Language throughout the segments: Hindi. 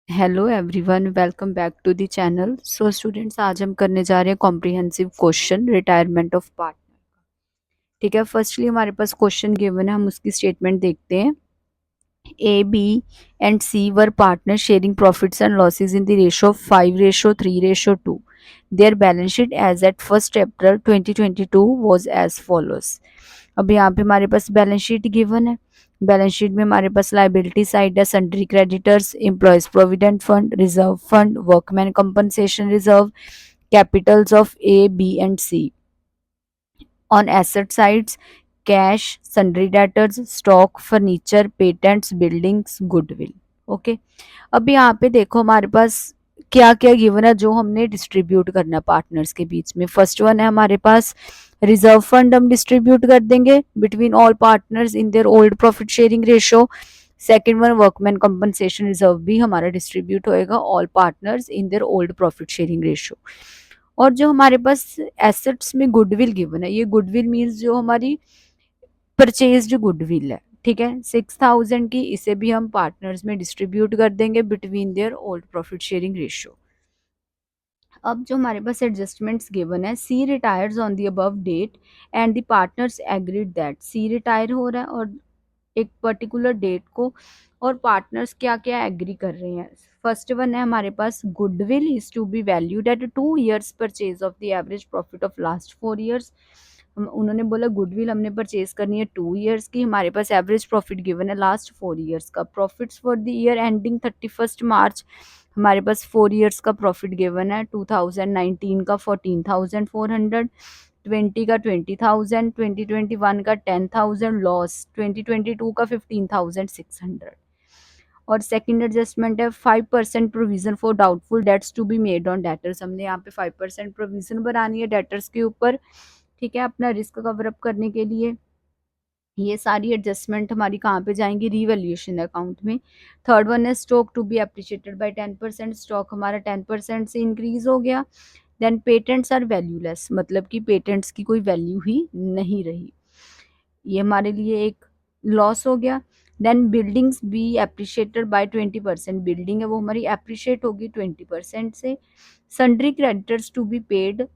Hello everyone, welcome back to the channel. So students, आज हम करने जा रहे हैं comprehensive question retirement of partner. ठीक है, फर्स्टली हमारे पास क्वेश्चन गिवन है, हम उसकी स्टेटमेंट देखते हैं। A, B and C were partners sharing profits and losses in the ratio of 5:3:2। Their balance sheet as at 1 April 2022 was as follows. अब यहाँ पे हमारे पास बैलेंस शीट गिवन है। बैलेंस शीट में हमारे पास लाइबिलिटी साइड है, sundry creditors, employees provident fund, reserve fund, workman compensation reserve, capitals of A, B and C. On asset sides, cash, sundry debtors, stock, furniture, patents, buildings, goodwill. Okay, अब यहाँ पे देखो हमारे पास क्या क्या गिवन है जो हमने डिस्ट्रीब्यूट करना है पार्टनर्स के बीच में। फर्स्ट वन है हमारे पास रिजर्व फंड, हम डिस्ट्रीब्यूट कर देंगे between all partners in their old profit sharing ratio. Second one workman compensation reserve भी हमारा डिस्ट्रीब्यूट होएगा all partners in their old profit sharing ratio. और जो हमारे पास एसेट्स में गुडविल गिवन है, ये गुडविल मीन्स जो हमारी परचेज्ड गुडविल है। ठीक है, 6,000 की, इसे भी हम पार्टनर्स में डिस्ट्रीब्यूट कर देंगे between their old profit sharing ratio. अब जो हमारे पास एडजस्टमेंट्स गिवन है, C retires on the above date and the partners agreed that. C retire हो रहा है और एक पर्टिकुलर डेट को, और पार्टनर्स क्या क्या एग्री कर रहे हैं। फर्स्ट वन है हमारे पास goodwill is to be valued at 2 years purchase of the average profit of last 4 years। उन्होंने बोला गुडविल हमने परचेज करनी है 2 years की, हमारे पास एवरेज प्रॉफिट गिवन है लास्ट 4 years का। Profits for the year ending 31 मार्च, हमारे पास 4 years का प्रॉफिट गिवन है। 2019 का 14,400, 20 का 20,000, 2021 का 10,000, लॉस 2022 का 15,600। और सेकंड एडजस्टमेंट है 5% provision for doubtful debts to be made on debtors. हमने यहाँ पे 5% प्रोविजन बनानी है डेटर्स के ऊपर। ठीक है, अपना रिस्क कवर अप करने के लिए। ये सारी एडजस्टमेंट हमारी कहाँ पे जाएंगी, रीवैल्यूएशन अकाउंट में। थर्ड वन है stock to be appreciated by 10%। Stock हमारा 10% से इंक्रीज हो गया। देन पेटेंट्स आर वैल्यूलेस, मतलब कि पेटेंट्स की कोई वैल्यू ही नहीं रही, ये हमारे लिए एक लॉस हो गया। Then buildings be appreciated by 20%। Building है वो हमारी एप्रिशिएट होगी 20% से। Sundry creditors to be paid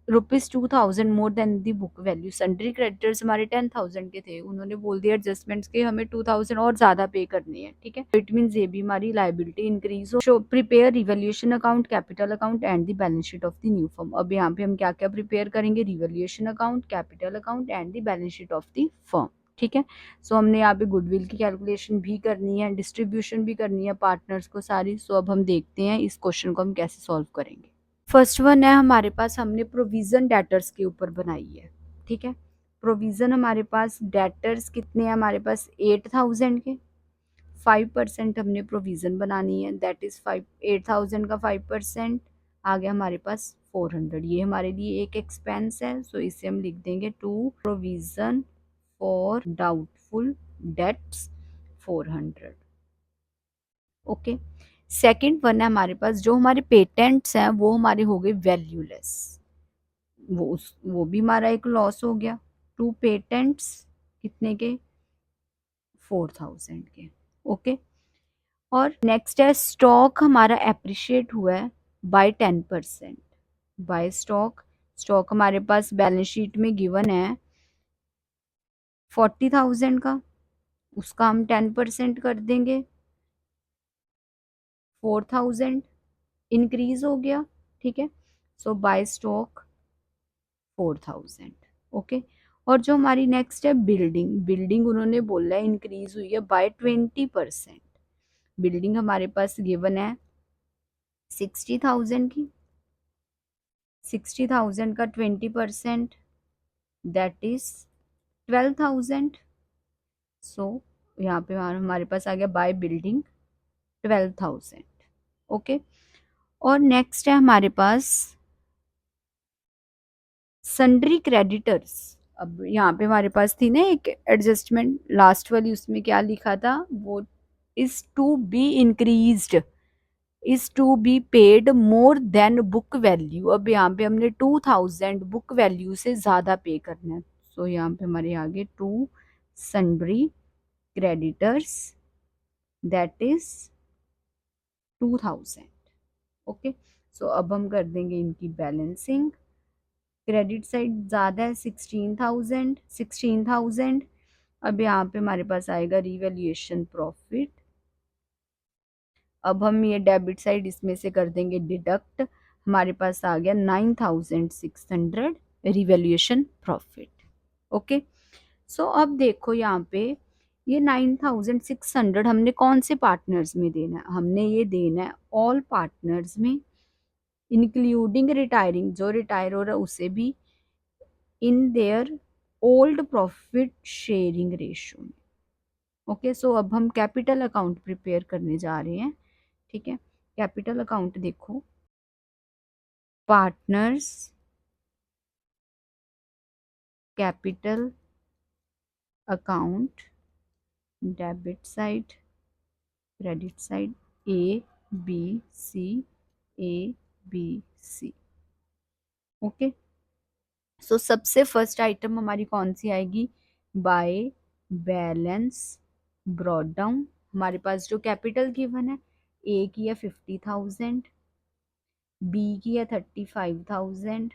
₹2,000 more than the book value. Sundry creditors हमारे 10,000 के थे, उन्होंने बोल दिया एडजस्टमेंट्स के हमें 2,000 और ज्यादा पे करने हैं। ठीक है, इट मीन ये भी हमारी लाइबिलिटी इंक्रीज हो। Prepare revaluation account, capital account and the balance sheet of the new firm. अब यहाँ पे हम क्या क्या प्रिपेयर करेंगे, revaluation account, capital account and the balance sheet of the firm. ठीक है, सो हमने यहाँ पे गुडविल की कैलकुलेशन भी करनी है, डिस्ट्रीब्यूशन भी करनी है पार्टनर्स को सारी। सो अब हम देखते हैं इस क्वेश्चन को हम कैसे सॉल्व करेंगे। फर्स्ट वन है हमारे पास, हमने प्रोविजन डेटर्स के ऊपर बनाई है। ठीक है, प्रोविजन हमारे पास डेटर्स कितने हैं, हमारे पास 8,000 के। 5% हमने प्रोविजन बनानी है, दैट इज 8,000 का 5%। आ गया हमारे पास 400। ये हमारे लिए एक एक्सपेंस है, सो इसे हम लिख देंगे to provision for doubtful debts 400। Okay, second one है हमारे पास, जो हमारे पेटेंट्स हैं वो हमारे हो गए वैल्यूलेस, वो भी हमारा एक लॉस हो गया। टू पेटेंट्स कितने के, 4,000 के। ओके, और नेक्स्ट है स्टॉक हमारा एप्रिशिएट हुआ है बाय 10%। बाय स्टॉक, स्टॉक हमारे पास बैलेंस शीट में गिवन है 40,000 का, उसका हम 10% कर देंगे, 4,000 इंक्रीज हो गया। ठीक है, सो बाय स्टॉक 4,000। ओके, और जो हमारी नेक्स्ट है बिल्डिंग, बिल्डिंग उन्होंने बोला है इंक्रीज हुई है बाय 20%। बिल्डिंग हमारे पास गिवन है 60,000 की, 60,000 का 20% दैट इज 12,000। सो यहाँ पे हमारे पास आ गया बाय बिल्डिंग 12,000। ओके, और नेक्स्ट है हमारे पास सन्ड्री क्रेडिटर्स। अब यहाँ पे हमारे पास थी ना एक एडजस्टमेंट लास्ट वाली, उसमें क्या लिखा था, वो is to be increased, is to be paid more than book value. अब यहाँ पे हमने 2,000 बुक वैल्यू से ज्यादा पे करना है, सो यहाँ पे हमारे आगे to sundry creditors that is 2000। Okay, so अब हम कर देंगे इनकी बैलेंसिंग। क्रेडिट साइड ज़्यादा है 16,000। अब यहाँ पे हमारे पास आएगा रिवैल्यूएशन प्रॉफिट। अब हम ये डेबिट साइड इसमें से कर देंगे डिडक्ट, हमारे पास आ गया 9,600 रिवैल्यूएशन प्रॉफिट। ओके, सो अब देखो यहाँ पे ये 9,600 हमने कौन से पार्टनर्स में देना है, हमने ये देना है ऑल पार्टनर्स में, इंक्लूडिंग रिटायरिंग, जो रिटायर हो रहा है उसे भी, in their old profit sharing ratio में। ओके, सो अब हम कैपिटल अकाउंट प्रिपेयर करने जा रहे हैं। ठीक है, कैपिटल अकाउंट देखो, partners capital account, debit side, credit side, A B C, A B C. Okay, so सबसे फर्स्ट आइटम हमारी कौन सी आएगी, बाय बैलेंस ब्रॉट डाउन। हमारे पास जो कैपिटल गिवन है, ए की है 50,000, बी की है 35,000,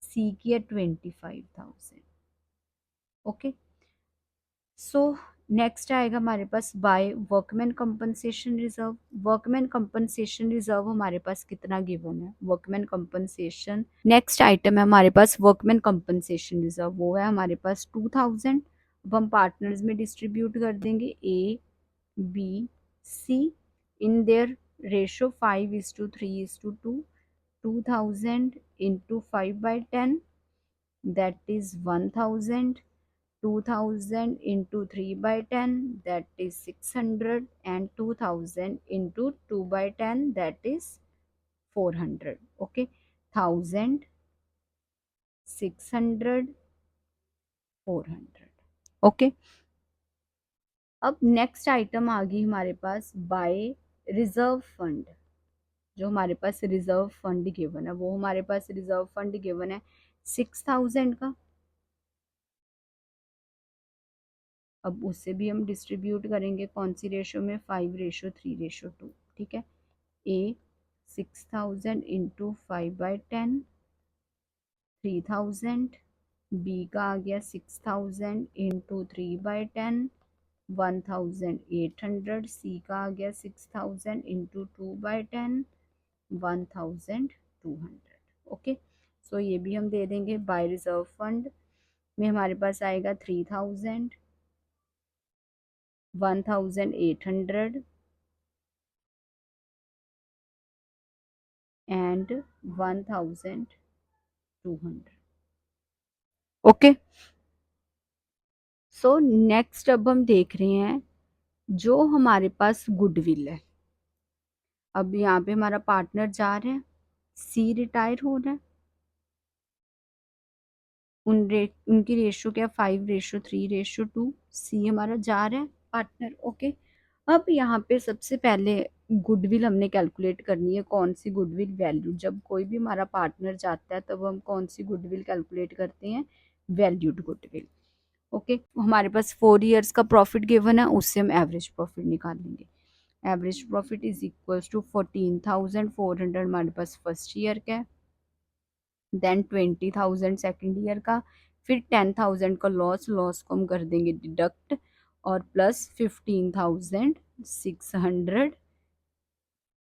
सी की है 25,000। ओके, सो नेक्स्ट आएगा हमारे पास by workman compensation reserve. Workman compensation reserve हमारे पास कितना गिवन है, वर्कमैन कंपनसेशन, नेक्स्ट आइटम है हमारे पास वर्कमैन कंपनसेशन रिजर्व, वो है हमारे पास 2,000। अब हम पार्टनर्स में डिस्ट्रीब्यूट कर देंगे A B C in their ratio 5:3:2, 2,000 into 5/10, that is 1,000, 2,000 into 3/10, that is 600, and 2,000 into 2/10, that is 400. Okay, 1,000, 600, 400. Okay, अब नेक्स्ट आइटम आ गई हमारे पास बाय रिजर्व फंड। जो हमारे पास रिजर्व फंड गिवन है, वो हमारे पास रिजर्व फंड गिवन है 6,000 का। अब उससे भी हम डिस्ट्रीब्यूट करेंगे कौन सी रेशो में, 5:3:2। ठीक है, ए 6,000 इंटू 5/10, 3,000, बी का आ गया 6,000 इंटू 3/10, 1,800, सी का आ गया 6,000 इंटू 2/10, 1,200। ओके, सो ये भी हम दे देंगे। बाय रिजर्व फंड में हमारे पास आएगा 3,000, 1,800 and 1,200। ओके, सो नेक्स्ट अब हम देख रहे हैं जो हमारे पास गुडविल है। अब यहाँ पे हमारा पार्टनर जा रहे हैं, सी रिटायर हो रहा है, उनकी रेशो क्या, 5:3:2, सी हमारा जा रहा है पार्टनर। ओके, अब यहाँ पे सबसे पहले गुडविल हमने कैलकुलेट करनी है। कौन सी गुडविल वैल्यू, जब कोई भी हमारा पार्टनर जाता है तब हम कौन सी गुडविल कैलकुलेट करते हैं, वैल्यूड गुडविल। ओके, हमारे पास 4 ईयर्स का प्रॉफिट गिवन है, उससे हम एवरेज प्रॉफिट निकालेंगे। Average profit is equals to 14,400 हमारे पास फर्स्ट ईयर का है, देन 20,000 सेकेंड ईयर का, फिर 10,000 का लॉस को हम कर देंगे डिडक्ट, और प्लस 15,600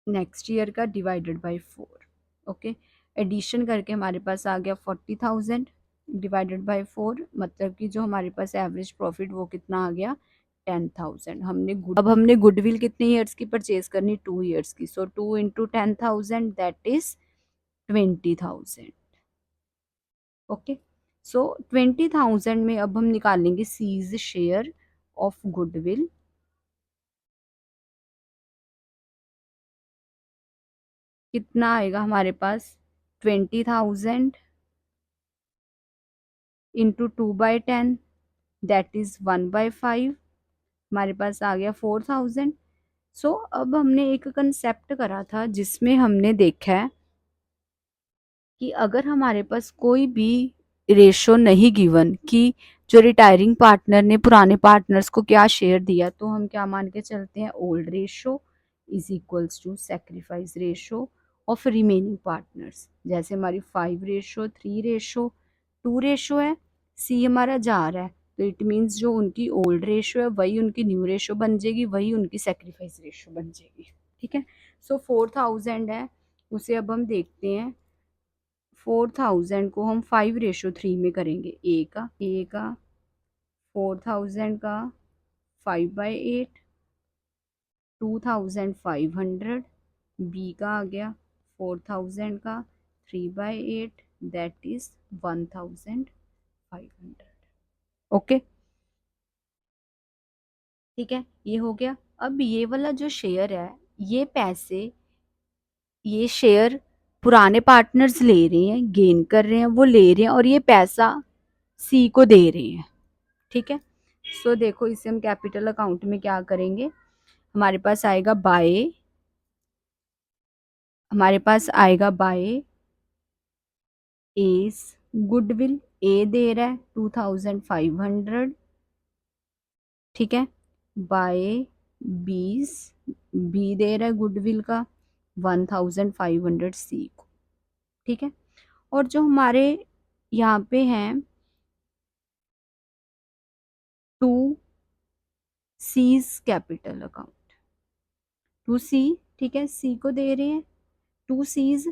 नेक्स्ट ईयर का डिवाइडेड बाय 4। ओके, एडिशन करके हमारे पास आ गया 40,000 डिवाइडेड बाय 4, मतलब कि जो हमारे पास एवरेज प्रॉफिट वो कितना आ गया, 10,000। अब हमने गुडविल कितने ईयर्स की परचेज करनी, 2 ईयर्स की, सो 2 इंटू 10,000 दैट इज 20,000। ओके, सो 20,000 में अब हम निकालेंगे सीज शेयर ऑफ गुडविल। कितना आएगा हमारे पास, 20,000 इंटू 2/10, दैट इज 1/5, हमारे पास आ गया 4,000। सो अब हमने एक कंसेप्ट करा था जिसमें हमने देखा है कि अगर हमारे पास कोई भी रेशो नहीं गिवन कि जो रिटायरिंग पार्टनर ने पुराने पार्टनर्स को क्या शेयर दिया, तो हम क्या मान के चलते हैं, old ratio is equals to sacrifice ratio of remaining partners. जैसे हमारी 5:3:2 है, सी हमारा जा रहा है, तो इट मीन्स जो उनकी ओल्ड रेशो है वही उनकी न्यू रेशो बन जाएगी, वही उनकी सेक्रीफाइस रेशो बन जाएगी। ठीक है, सो 4000 है, उसे अब हम देखते हैं। 4000 को हम 5:3 में करेंगे। ए का 4000 का 5/8, 2500। बी का आ गया 4000 का 3/8, दैट इज 1500। ओके, ठीक है, ये हो गया। अब ये वाला जो शेयर है, ये पैसे, ये शेयर पुराने पार्टनर्स ले रहे हैं, गेन कर रहे हैं, वो ले रहे हैं और ये पैसा सी को दे रहे हैं। ठीक है, सो देखो इसे हम कैपिटल अकाउंट में क्या करेंगे। हमारे पास आएगा बाय एस गुडविल। ए दे रहा है 2500। ठीक है, बाय बीस, बी दे रहा है गुडविल का 1500 सी को। ठीक है, और जो हमारे यहाँ पे हैं to C's capital account, to C, ठीक है, सी को दे रहे हैं टू सीज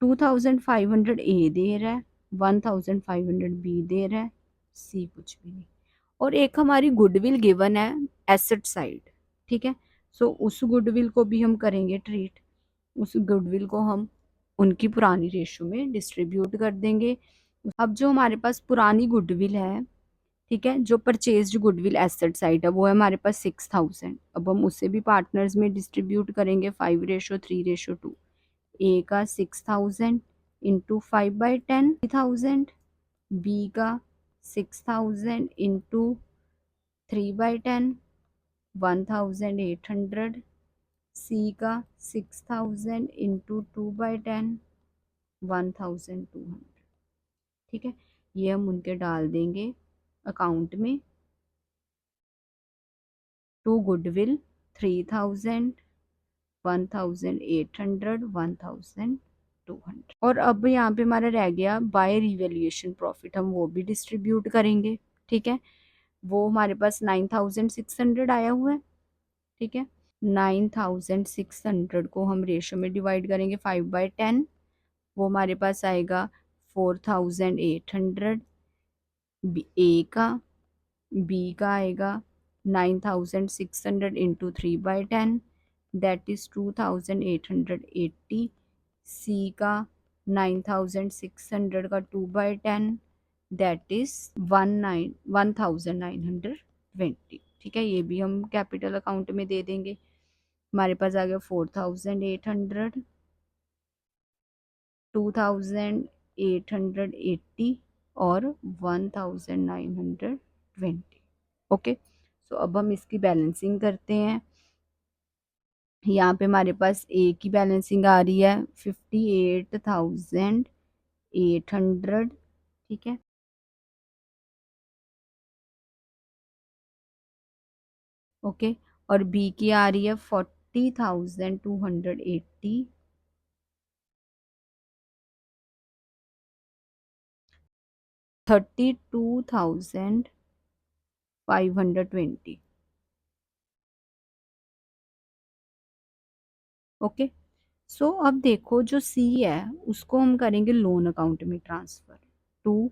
2500 ए दे रहा है, 1500 बी दे रहा है, सी कुछ भी नहीं। और एक हमारी गुडविल गिवन है एसेट साइड। ठीक है, सो उस गुडविल को भी हम करेंगे ट्रीट। उस गुडविल को हम उनकी पुरानी रेशो में डिस्ट्रीब्यूट कर देंगे। अब जो हमारे पास पुरानी गुडविल है, ठीक है, जो परचेज्ड गुडविल एसेट साइड है, वो है हमारे पास 6000। अब हम उसे भी पार्टनर्स में डिस्ट्रीब्यूट करेंगे 5:3:2। ए का 6000 इंटू 5/10 3000, बी का 6000 इंटू 3/10 1800, सी का 6000 इंटू 2/10 1200। ठीक है, ये हम उनके डाल देंगे अकाउंट में। To goodwill 3000, 1800, 1200। और अब यहाँ पे हमारा रह गया बाय रिवैल्यूएशन प्रॉफिट, हम वो भी डिस्ट्रीब्यूट करेंगे। ठीक है, वो हमारे पास 9600 आया हुआ है। ठीक है, 9600 को हम रेशो में डिवाइड करेंगे 5/10, वो हमारे पास आएगा 4800। ए का, बी का आएगा 9600 इंटू 3/10, दैट इज 2880। सी का 9600 का 2/10, दैट इज 1920। ठीक है, ये भी हम कैपिटल अकाउंट में दे देंगे। हमारे पास आ गया 4800, 2880 और 1920। ओके, सो अब हम इसकी बैलेंसिंग करते हैं। यहाँ पे हमारे पास ए की बैलेंसिंग आ रही है 58,800। ठीक है, ओके, और बी की आ रही है 40,280। 32,520। ओके, सो अब देखो जो सी है उसको हम करेंगे लोन अकाउंट में transfer to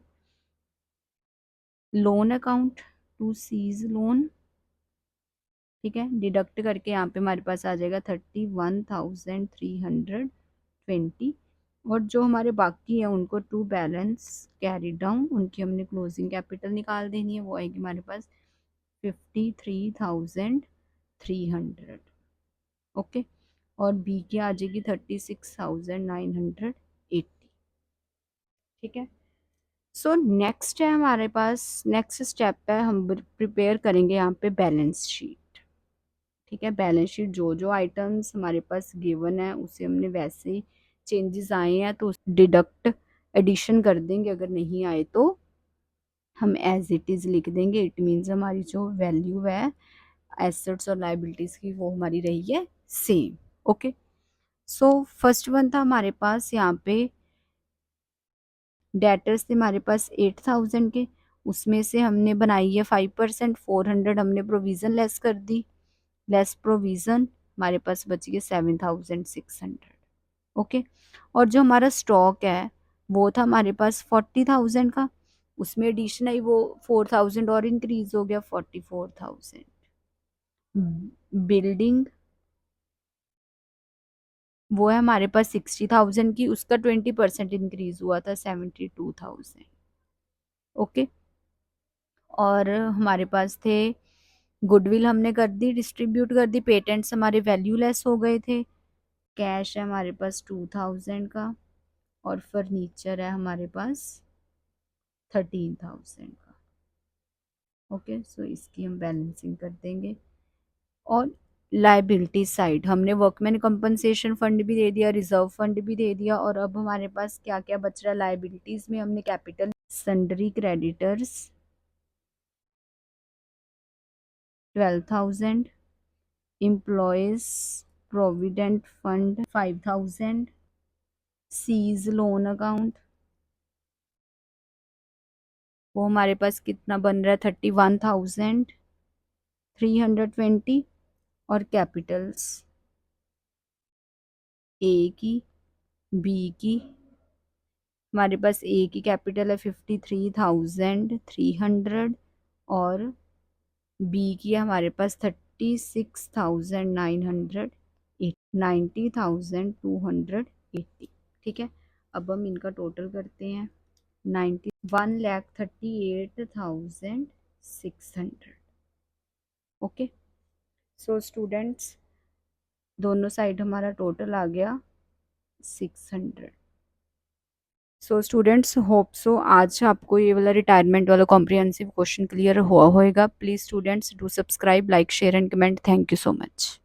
loan account, to C's loan. ठीक है, डिडक्ट करके यहाँ पे हमारे पास आ जाएगा 31,320। और जो हमारे बाकी है उनको टू बैलेंस कैरी डाउन, उनकी हमने क्लोजिंग कैपिटल निकाल देनी है, वो आएगी हमारे पास 53,300। ओके, और बी की आ जाएगी 36,980। ठीक है, सो नेक्स्ट है हमारे पास, नेक्स्ट स्टेप है, हम प्रिपेयर करेंगे यहाँ पे बैलेंस शीट। ठीक है, बैलेंस शीट जो जो आइटम्स हमारे पास गिवन है उसे हमने वैसे ही, चेंजेस आए हैं तो डिडक्ट एडिशन कर देंगे, अगर नहीं आए तो हम एज इट इज़ लिख देंगे। इट मीन्स हमारी जो वैल्यू है एसेट्स और लाइबिलिटीज़ की वो हमारी रही है same. Okay, so first one था हमारे पास यहाँ पे डेटर्स थे हमारे पास 8,000 के, उसमें से हमने बनाई है 5%, 400 हमने प्रोविज़न लेस कर दी, लेस प्रोविज़न हमारे पास बच गए 7,600। ओके, और जो हमारा स्टॉक है वो था हमारे पास 40,000 का, उसमें एडिशनल वो 4,000 और इंक्रीज हो गया 44,000। बिल्डिंग वो है हमारे पास 60,000 की, उसका 20% इंक्रीज हुआ था 72,000। ओके, और हमारे पास थे गुडविल हमने कर दी, डिस्ट्रीब्यूट कर दी, पेटेंट्स हमारे वैल्यू लेस हो गए थे, कैश है हमारे पास 2,000 का, और फर्नीचर है हमारे पास 13,000 का। ओके, सो इसकी हम बैलेंसिंग कर देंगे। और लाइबिलिटी साइड हमने वर्कमैन कंपनसेशन फंड भी दे दिया, रिजर्व फंड भी दे दिया, और अब हमारे पास क्या क्या बच रहा है लाइबिलिटीज में, हमने capital, sundry creditors 12,000, employees provident fund 5,000, C's loan account वो हमारे पास कितना बन रहा है 31,320, और कैपिटल्स ए की, बी की, हमारे पास ए की कैपिटल है 53,300, और बी की है हमारे पास 36,900, 90,280। ठीक है, अब हम इनका टोटल करते हैं, 1,38,600। ओके, सो स्टूडेंट्स दोनों साइड हमारा टोटल आ गया 600। सो स्टूडेंट्स होप सो आज आपको ये वाला रिटायरमेंट वाला कॉम्प्रिहेंसिव क्वेश्चन क्लियर हुआ होगा। Please students do subscribe, like, share and comment. Thank you so much.